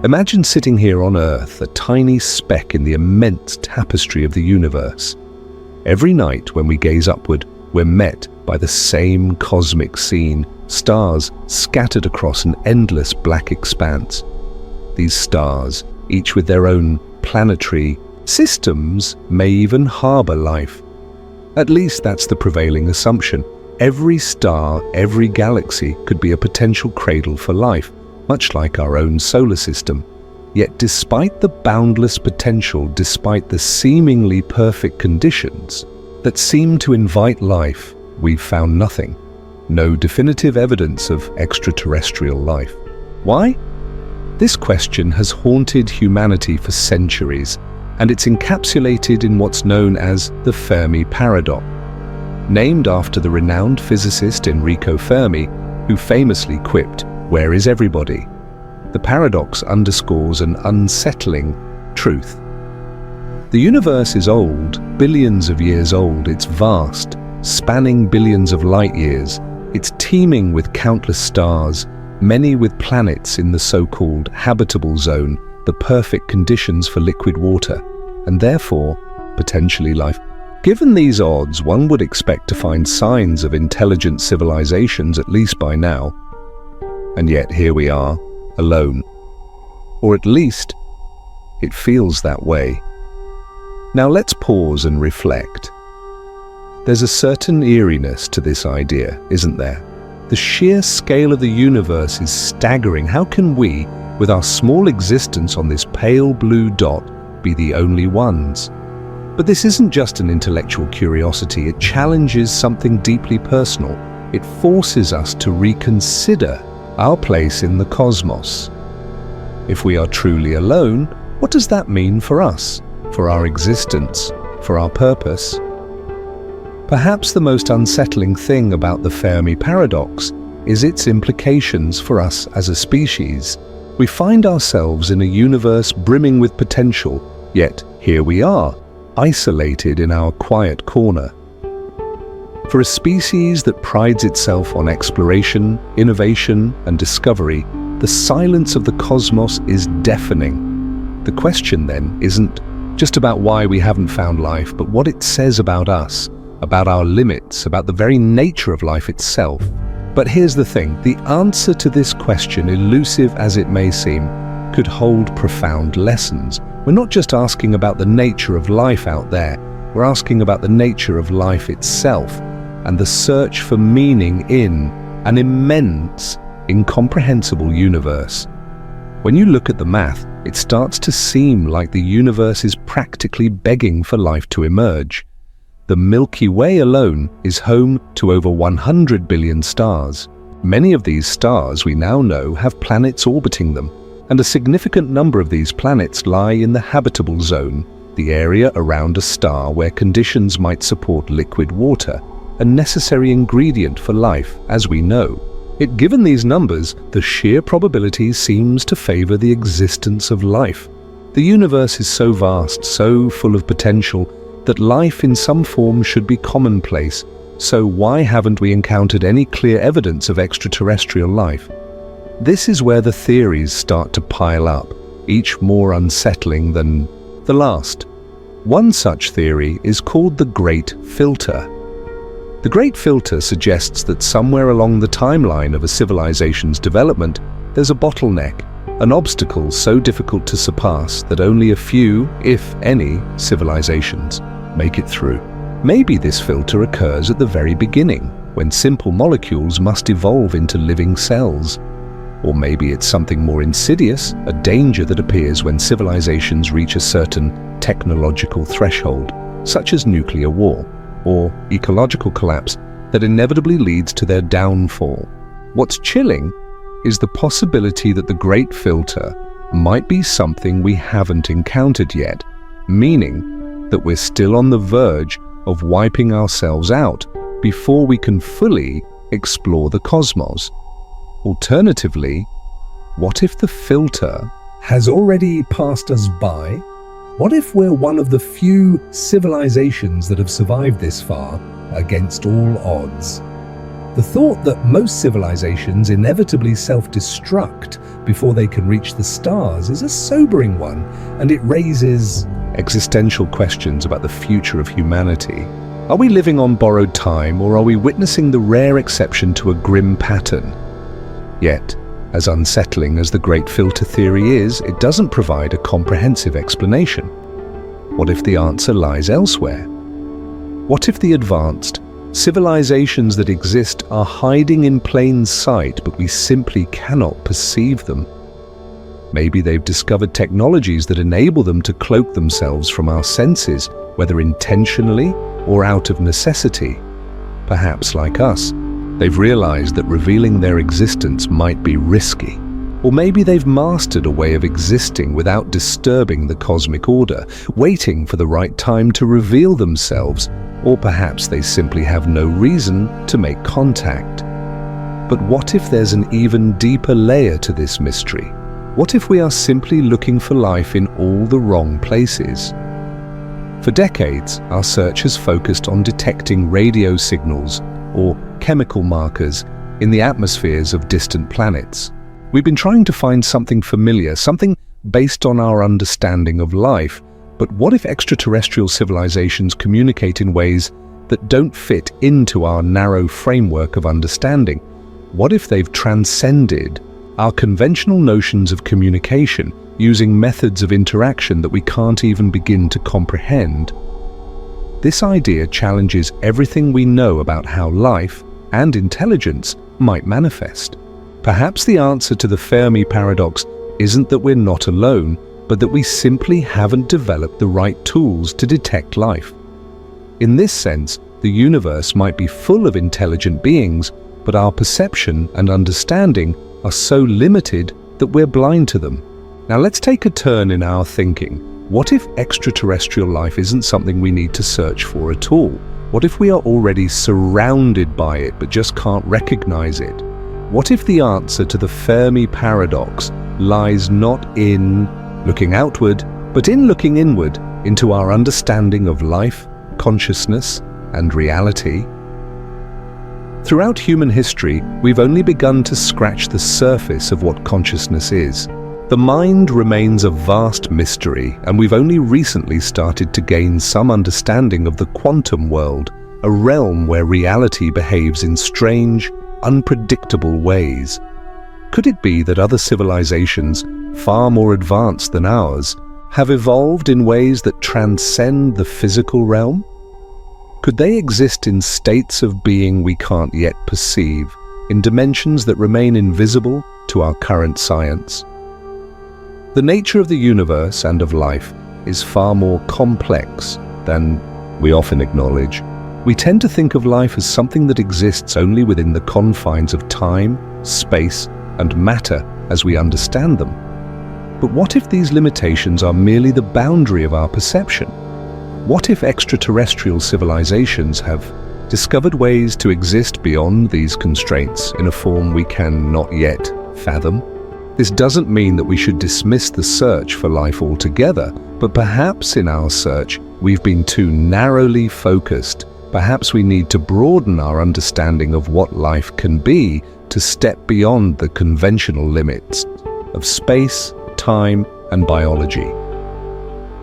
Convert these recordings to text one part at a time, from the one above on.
Imagine sitting here on Earth, a tiny speck in the immense tapestry of the universe. Every night when we gaze upward, we're met by the same cosmic scene, stars scattered across an endless black expanse. These stars, each with their own planetary systems, may even harbor life. At least that's the prevailing assumption. Every star, every galaxy could be a potential cradle for life, much like our own solar system. Yet despite the boundless potential, despite the seemingly perfect conditions that seem to invite life, we've found nothing. No definitive evidence of extraterrestrial life. Why? This question has haunted humanity for centuries, and it's encapsulated in what's known as the Fermi Paradox. Named after the renowned physicist Enrico Fermi, who famously quipped, "Where is everybody?" The paradox underscores an unsettling truth. The universe is old, billions of years old. It's vast, spanning billions of light years. It's teeming with countless stars, many with planets in the so-called habitable zone, the perfect conditions for liquid water, and therefore, potentially life. Given these odds, one would expect to find signs of intelligent civilizations, at least by now. And yet here we are, alone. Or at least, it feels that way. Now let's pause and reflect. There's a certain eeriness to this idea, isn't there? The sheer scale of the universe is staggering. How can we, with our small existence on this pale blue dot, be the only ones? But this isn't just an intellectual curiosity. It challenges something deeply personal. It forces us to reconsider our place in the cosmos. If we are truly alone, what does that mean for us, for our existence, for our purpose? Perhaps the most unsettling thing about the Fermi Paradox is its implications for us as a species. We find ourselves in a universe brimming with potential, yet here we are, isolated in our quiet corner. For a species that prides itself on exploration, innovation, and discovery, the silence of the cosmos is deafening. The question then isn't just about why we haven't found life, but what it says about us, about our limits, about the very nature of life itself. But here's the thing, the answer to this question, elusive as it may seem, could hold profound lessons. We're not just asking about the nature of life out there, we're asking about the nature of life itself and the search for meaning in an immense, incomprehensible universe. When you look at the math, it starts to seem like the universe is practically begging for life to emerge. The Milky Way alone is home to over 100 billion stars. Many of these stars, we now know, have planets orbiting them, and a significant number of these planets lie in the habitable zone, the area around a star where conditions might support liquid water, a necessary ingredient for life, as we know. Yet given these numbers, the sheer probability seems to favor the existence of life. The universe is so vast, so full of potential, that life in some form should be commonplace. So why haven't we encountered any clear evidence of extraterrestrial life? This is where the theories start to pile up, each more unsettling than the last. One such theory is called the Great Filter. The Great Filter suggests that somewhere along the timeline of a civilization's development, there's a bottleneck, an obstacle so difficult to surpass that only a few, if any, civilizations make it through. Maybe this filter occurs at the very beginning, when simple molecules must evolve into living cells. Or maybe it's something more insidious, a danger that appears when civilizations reach a certain technological threshold, such as nuclear war, or ecological collapse that inevitably leads to their downfall. What's chilling is the possibility that the Great Filter might be something we haven't encountered yet, meaning that we're still on the verge of wiping ourselves out before we can fully explore the cosmos. Alternatively, what if the filter has already passed us by? What if we're one of the few civilizations that have survived this far against all odds? The thought that most civilizations inevitably self-destruct before they can reach the stars is a sobering one, and it raises existential questions about the future of humanity. Are we living on borrowed time, or are we witnessing the rare exception to a grim pattern? Yet, as unsettling as the Great Filter theory is, it doesn't provide a comprehensive explanation. What if the answer lies elsewhere? What if the advanced civilizations that exist are hiding in plain sight, but we simply cannot perceive them? Maybe they've discovered technologies that enable them to cloak themselves from our senses, whether intentionally or out of necessity. Perhaps, like us, they've realized that revealing their existence might be risky. Or maybe they've mastered a way of existing without disturbing the cosmic order, waiting for the right time to reveal themselves. Or perhaps they simply have no reason to make contact. But what if there's an even deeper layer to this mystery? What if we are simply looking for life in all the wrong places? For decades, our search has focused on detecting radio signals or chemical markers in the atmospheres of distant planets. We've been trying to find something familiar, something based on our understanding of life. But what if extraterrestrial civilizations communicate in ways that don't fit into our narrow framework of understanding? What if they've transcended our conventional notions of communication, using methods of interaction that we can't even begin to comprehend? This idea challenges everything we know about how life and intelligence might manifest. Perhaps the answer to the Fermi Paradox isn't that we're not alone, but that we simply haven't developed the right tools to detect life. In this sense, the universe might be full of intelligent beings, but our perception and understanding are so limited that we're blind to them. Now let's take a turn in our thinking. What if extraterrestrial life isn't something we need to search for at all? What if we are already surrounded by it but just can't recognize it? What if the answer to the Fermi Paradox lies not in looking outward, but in looking inward into our understanding of life, consciousness, and reality? Throughout human history, we've only begun to scratch the surface of what consciousness is. The mind remains a vast mystery, and we've only recently started to gain some understanding of the quantum world, a realm where reality behaves in strange, unpredictable ways. Could it be that other civilizations, far more advanced than ours, have evolved in ways that transcend the physical realm? Could they exist in states of being we can't yet perceive, in dimensions that remain invisible to our current science? The nature of the universe and of life is far more complex than we often acknowledge. We tend to think of life as something that exists only within the confines of time, space, and matter as we understand them. But what if these limitations are merely the boundary of our perception? What if extraterrestrial civilizations have discovered ways to exist beyond these constraints in a form we can not yet fathom? This doesn't mean that we should dismiss the search for life altogether, but perhaps in our search we've been too narrowly focused. Perhaps we need to broaden our understanding of what life can be to step beyond the conventional limits of space, time, and biology.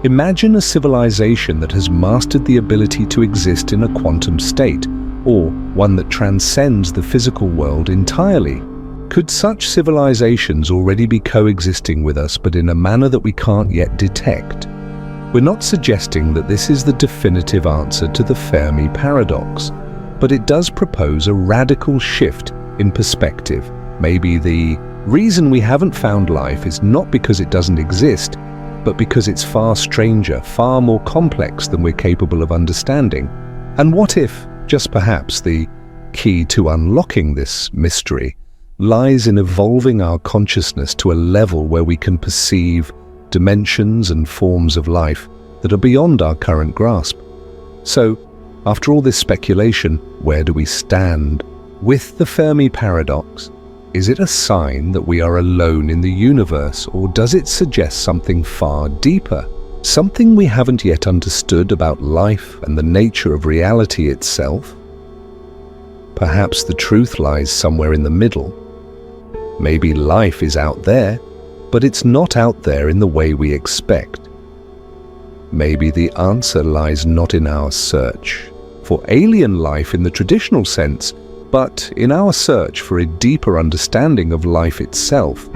Imagine a civilization that has mastered the ability to exist in a quantum state, or one that transcends the physical world entirely. Could such civilizations already be coexisting with us, but in a manner that we can't yet detect? We're not suggesting that this is the definitive answer to the Fermi Paradox, but it does propose a radical shift in perspective. Maybe the reason we haven't found life is not because it doesn't exist, but because it's far stranger, far more complex than we're capable of understanding. And what if, just perhaps, the key to unlocking this mystery lies in evolving our consciousness to a level where we can perceive dimensions and forms of life that are beyond our current grasp? So, after all this speculation, where do we stand? With the Fermi Paradox, is it a sign that we are alone in the universe, or does it suggest something far deeper? Something we haven't yet understood about life and the nature of reality itself? Perhaps the truth lies somewhere in the middle. Maybe life is out there, but it's not out there in the way we expect. Maybe the answer lies not in our search for alien life in the traditional sense, but in our search for a deeper understanding of life itself.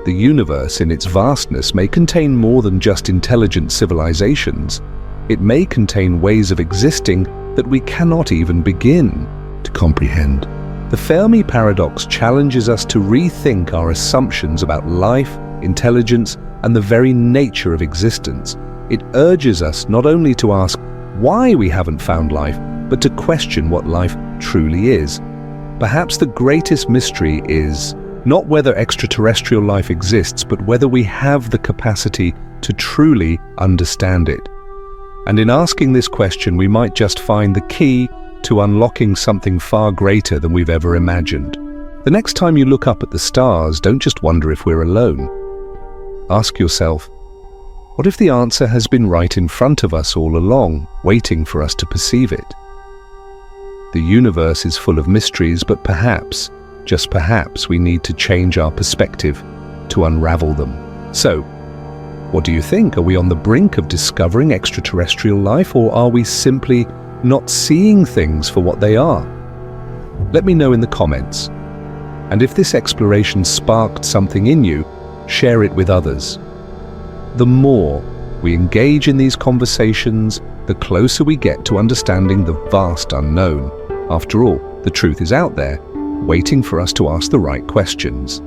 The universe in its vastness may contain more than just intelligent civilizations. It may contain ways of existing that we cannot even begin to comprehend. The Fermi Paradox challenges us to rethink our assumptions about life, intelligence, and the very nature of existence. It urges us not only to ask why we haven't found life, but to question what life truly is. Perhaps the greatest mystery is not whether extraterrestrial life exists, but whether we have the capacity to truly understand it. And in asking this question, we might just find the key to unlocking something far greater than we've ever imagined. The next time you look up at the stars, don't just wonder if we're alone. Ask yourself, what if the answer has been right in front of us all along, waiting for us to perceive it? The universe is full of mysteries, but perhaps, just perhaps, we need to change our perspective to unravel them. So, what do you think? Are we on the brink of discovering extraterrestrial life, or are we simply not seeing things for what they are? Let me know in the comments. And if this exploration sparked something in you, share it with others. The more we engage in these conversations, the closer we get to understanding the vast unknown. After all, the truth is out there, waiting for us to ask the right questions.